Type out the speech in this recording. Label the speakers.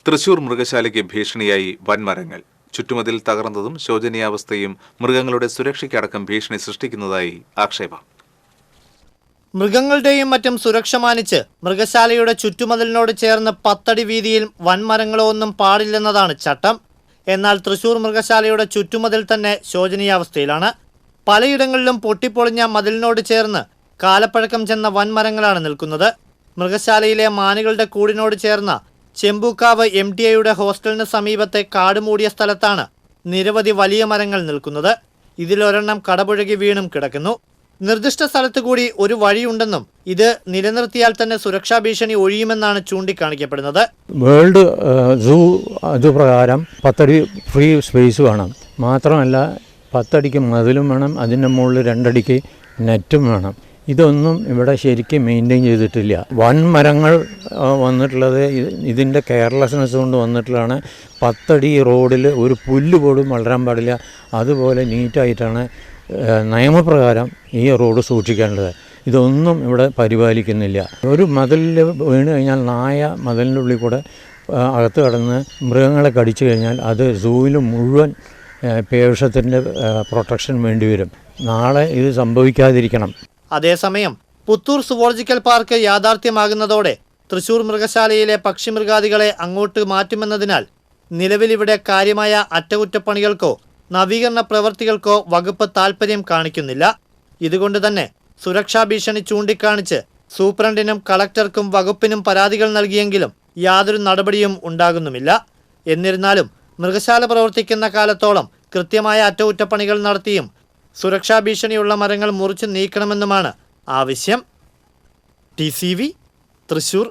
Speaker 1: തൃശൂർ മൃഗശാലയ്ക്ക് ഭീഷണിയായി വൻമരങ്ങൾ. ചുറ്റുമതിൽ തകർന്നതും ശോചനീയാവസ്ഥയും മൃഗങ്ങളുടെ സുരക്ഷയ്ക്കടക്കം ഭീഷണി സൃഷ്ടിക്കുന്നതായി ആക്ഷേപം.
Speaker 2: മൃഗങ്ങളുടെയും മറ്റും സുരക്ഷ മാനിച്ച് മൃഗശാലയുടെ ചുറ്റുമതിലിനോട് ചേർന്ന് 10 അടി വീതിയിൽ വൻമരങ്ങളോ ഒന്നും പാടില്ലെന്നതാണ് ചട്ടം. എന്നാൽ തൃശൂർ മൃഗശാലയുടെ ചുറ്റുമതിൽ തന്നെ ശോചനീയാവസ്ഥയിലാണ്. പലയിടങ്ങളിലും പൊട്ടിപ്പൊളിഞ്ഞ മതിലിനോട് ചേർന്ന് കാലപ്പഴക്കം ചെന്ന വൻമരങ്ങളാണ് നിൽക്കുന്നത്. മൃഗശാലയിലെ മാനുകളുടെ കൂടിനോട് ചേർന്ന ചെമ്പൂക്കാവ് MTIയുടെ ഹോസ്റ്റലിന് സമീപത്തെ കാടുമൂടിയ സ്ഥലത്താണ് നിരവധി വലിയ മരങ്ങൾ നിൽക്കുന്നത്. ഇതിലൊരെണ്ണം കടപുഴകി വീണും കിടക്കുന്നു. നിർദ്ദിഷ്ട സ്ഥലത്തു കൂടി ഒരു വഴിയുണ്ടെന്നും ഇത് നിലനിർത്തിയാൽ തന്നെ സുരക്ഷാ ഭീഷണി ഒഴിയുമെന്നാണ് ചൂണ്ടിക്കാണിക്കപ്പെടുന്നത്.
Speaker 3: വേൾഡ് സൂ അതുപ്രകാരം 10 അടി ഫ്രീ സ്പേസ് വേണം. മാത്രമല്ല 10 അടിക്ക് മതിലും വേണം, അതിൻ്റെ മുകളിൽ 2 അടിക്ക് നെറ്റും വേണം. ഇതൊന്നും ഇവിടെ ശരിക്കും മെയിൻറ്റെയിൻ ചെയ്തിട്ടില്ല. വൻമരങ്ങൾ വന്നിട്ടുള്ളത് ഇതിൻ്റെ കെയർലെസ്നെസ് കൊണ്ട് വന്നിട്ടുള്ളതാണ്. 10 അടി റോഡിൽ ഒരു പുല്ല് പോലും വളരാൻ പാടില്ല. അതുപോലെ നീറ്റായിട്ടാണ് നിയമപ്രകാരം ഈ റോഡ് സൂക്ഷിക്കേണ്ടത്. ഇതൊന്നും ഇവിടെ പരിപാലിക്കുന്നില്ല. ഒരു മതിലിൽ വീണ് കഴിഞ്ഞാൽ നായ മതിലിൻ്റെ ഉള്ളിൽ കൂടെ അകത്ത് കടന്ന് മൃഗങ്ങളെ കടിച്ചു കഴിഞ്ഞാൽ അത് സൂവിൽ മുഴുവൻ പേവിഷത്തിൻ്റെ പ്രൊട്ടക്ഷൻ വേണ്ടിവരും. നാളെ ഇത് സംഭവിക്കാതിരിക്കണം.
Speaker 2: അതേസമയം പുത്തൂർ സുവോളജിക്കൽ പാർക്ക് യാഥാർത്ഥ്യമാകുന്നതോടെ തൃശൂർ മൃഗശാലയിലെ പക്ഷിമൃഗാദികളെ അങ്ങോട്ട് മാറ്റുമെന്നതിനാൽ നിലവിലിവിടെ കാര്യമായ അറ്റകുറ്റപ്പണികൾക്കോ നവീകരണ പ്രവൃത്തികൾക്കോ വകുപ്പ് താൽപ്പര്യം കാണിക്കുന്നില്ല. ഇതുകൊണ്ട് തന്നെ സുരക്ഷാ ഭീഷണി ചൂണ്ടിക്കാണിച്ച് സൂപ്രണ്ടിനും കളക്ടർക്കും വകുപ്പിനും പരാതികൾ നൽകിയെങ്കിലും യാതൊരു നടപടിയും ഉണ്ടാകുന്നുമില്ല. എന്നിരുന്നാലും മൃഗശാല പ്രവർത്തിക്കുന്ന കാലത്തോളം കൃത്യമായ അറ്റകുറ്റപ്പണികൾ നടത്തിയും സുരക്ഷാ ഭീഷണിയുള്ള മരങ്ങൾ മുറിച്ചു നീക്കണമെന്നുമാണ് ആവശ്യം. TCV തൃശൂർ.